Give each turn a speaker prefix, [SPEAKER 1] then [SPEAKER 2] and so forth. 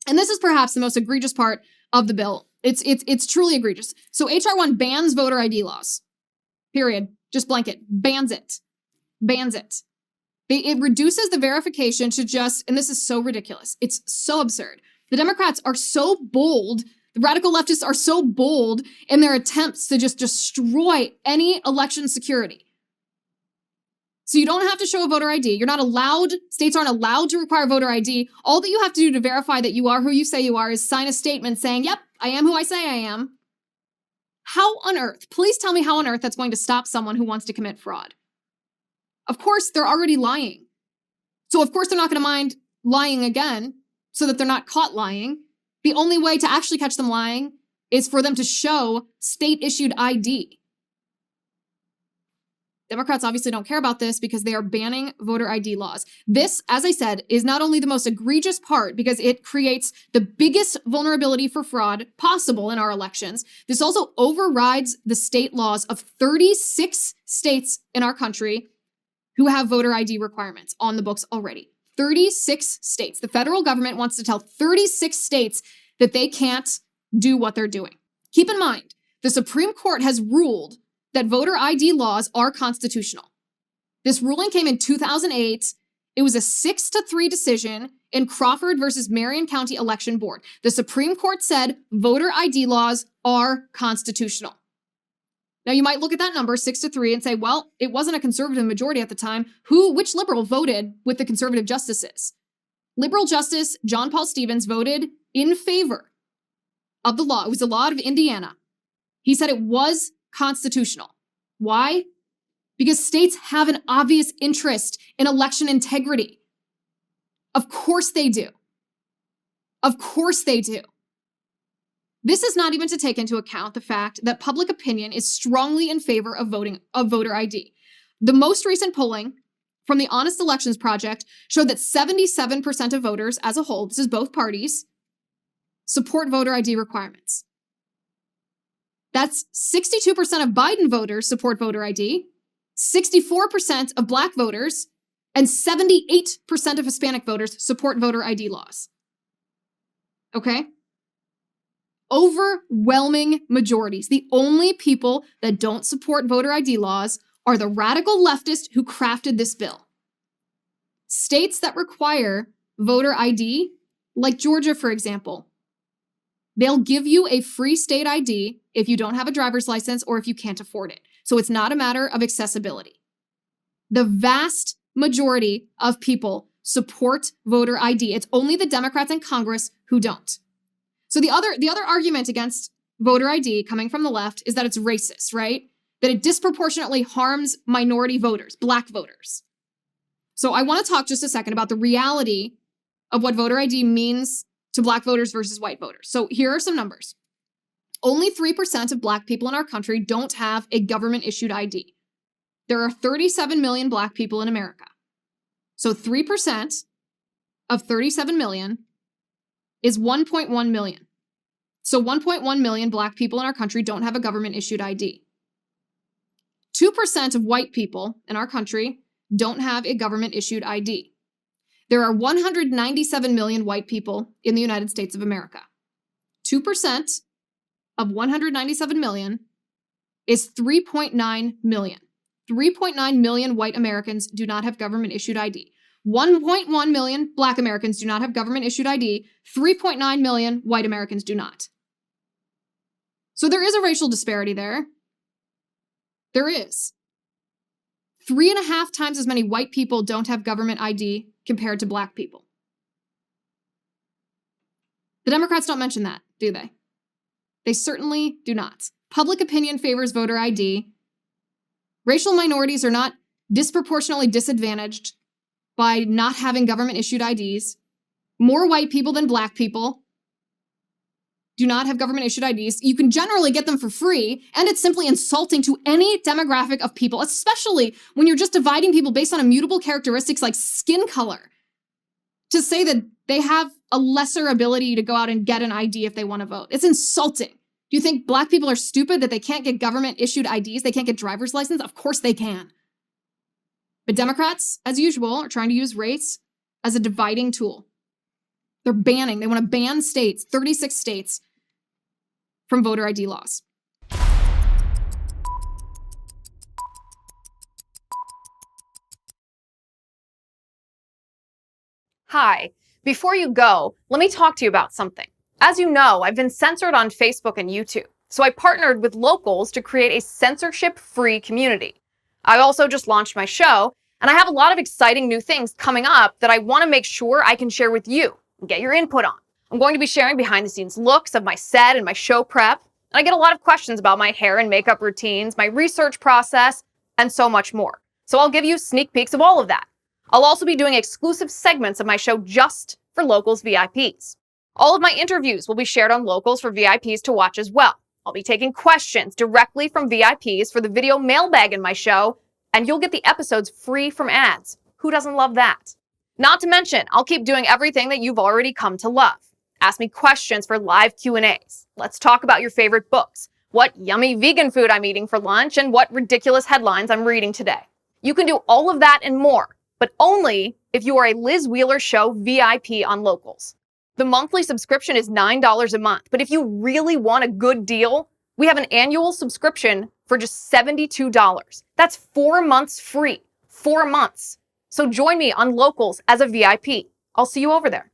[SPEAKER 1] And this is perhaps the most egregious part of the bill. It's truly egregious. So HR 1 bans voter ID laws. Period. Just blanket. Bans it. Bans it. It reduces the verification to just, and this is so ridiculous. It's so absurd. The Democrats are so bold. The radical leftists are so bold in their attempts to just destroy any election security. So you don't have to show a voter ID. You're not allowed, states aren't allowed to require voter ID. All that you have to do to verify that you are who you say you are is sign a statement saying, yep, I am who I say I am. How on earth, please tell me how on earth that's going to stop someone who wants to commit fraud? Of course, they're already lying. So of course they're not going to mind lying again so that they're not caught lying. The only way to actually catch them lying is for them to show state-issued ID. Democrats obviously don't care about this because they are banning voter ID laws. This, as I said, is not only the most egregious part because it creates the biggest vulnerability for fraud possible in our elections. This also overrides the state laws of 36 states in our country who have voter ID requirements on the books already. 36 states. The federal government wants to tell 36 states that they can't do what they're doing. Keep in mind, the Supreme Court has ruled that voter ID laws are constitutional. This ruling came in 2008. It was a 6-3 decision in Crawford versus Marion County Election Board. The Supreme Court said voter ID laws are constitutional. Now you might look at that number, 6-3, and say, well, it wasn't a conservative majority at the time. Which liberal voted with the conservative justices? Liberal Justice John Paul Stevens voted in favor of the law. It was the law of Indiana. He said it was constitutional. Why? Because states have an obvious interest in election integrity. Of course they do. Of course they do. This is not even to take into account the fact that public opinion is strongly in favor of voter ID. The most recent polling from the Honest Elections Project showed that 77% of voters as a whole, this is both parties, support voter ID requirements. That's 62% of Biden voters support voter ID, 64% of Black voters, and 78% of Hispanic voters support voter ID laws. Okay? Overwhelming majorities. The only people that don't support voter ID laws are the radical leftists who crafted this bill. States that require voter ID, like Georgia, for example, they'll give you a free state ID if you don't have a driver's license or if you can't afford it. So it's not a matter of accessibility. The vast majority of people support voter ID. It's only the Democrats in Congress who don't. So the other argument against voter ID coming from the left is that it's racist, right? That it disproportionately harms minority voters, Black voters. So I want to talk just a second about the reality of what voter ID means to Black voters versus white voters. So here are some numbers. Only 3% of Black people in our country don't have a government-issued ID. There are 37 million Black people in America. So 3% of 37 million is 1.1 million. So 1.1 million Black people in our country don't have a government-issued ID. 2% of white people in our country don't have a government-issued ID. There are 197 million white people in the United States of America. 2% of 197 million is 3.9 million. 3.9 million white Americans do not have government-issued ID. 1.1 million Black Americans do not have government-issued ID. 3.9 million white Americans do not. So there is a racial disparity there. There is. 3.5 times as many white people don't have government ID compared to Black people. The Democrats don't mention that, do they? They certainly do not. Public opinion favors voter ID. Racial minorities are not disproportionately disadvantaged by not having government-issued IDs. More white people than Black people do not have government-issued IDs. You can generally get them for free, and it's simply insulting to any demographic of people, especially when you're just dividing people based on immutable characteristics like skin color, to say that they have a lesser ability to go out and get an ID if they want to vote. It's insulting. Do you think Black people are stupid that they can't get government-issued IDs? They can't get driver's license? Of course they can. But Democrats, as usual, are trying to use race as a dividing tool. They're banning, they want to ban states, 36 states, from voter ID laws.
[SPEAKER 2] Hi. Before you go, let me talk to you about something. As you know, I've been censored on Facebook and YouTube, so I partnered with locals to create a censorship-free community. I also just launched my show, and I have a lot of exciting new things coming up that I want to make sure I can share with you and get your input on. I'm going to be sharing behind-the-scenes looks of my set and my show prep, and I get a lot of questions about my hair and makeup routines, my research process, and so much more. So I'll give you sneak peeks of all of that. I'll also be doing exclusive segments of my show just for Locals VIPs. All of my interviews will be shared on Locals for VIPs to watch as well. I'll be taking questions directly from VIPs for the video mailbag in my show, and you'll get the episodes free from ads. Who doesn't love that? Not to mention, I'll keep doing everything that you've already come to love. Ask me questions for live Q&As. Let's talk about your favorite books, what yummy vegan food I'm eating for lunch, and what ridiculous headlines I'm reading today. You can do all of that and more, but only if you are a Liz Wheeler Show VIP on Locals. The monthly subscription is $9 a month, but if you really want a good deal, we have an annual subscription for just $72. That's 4 months free. 4 months. So join me on Locals as a VIP. I'll see you over there.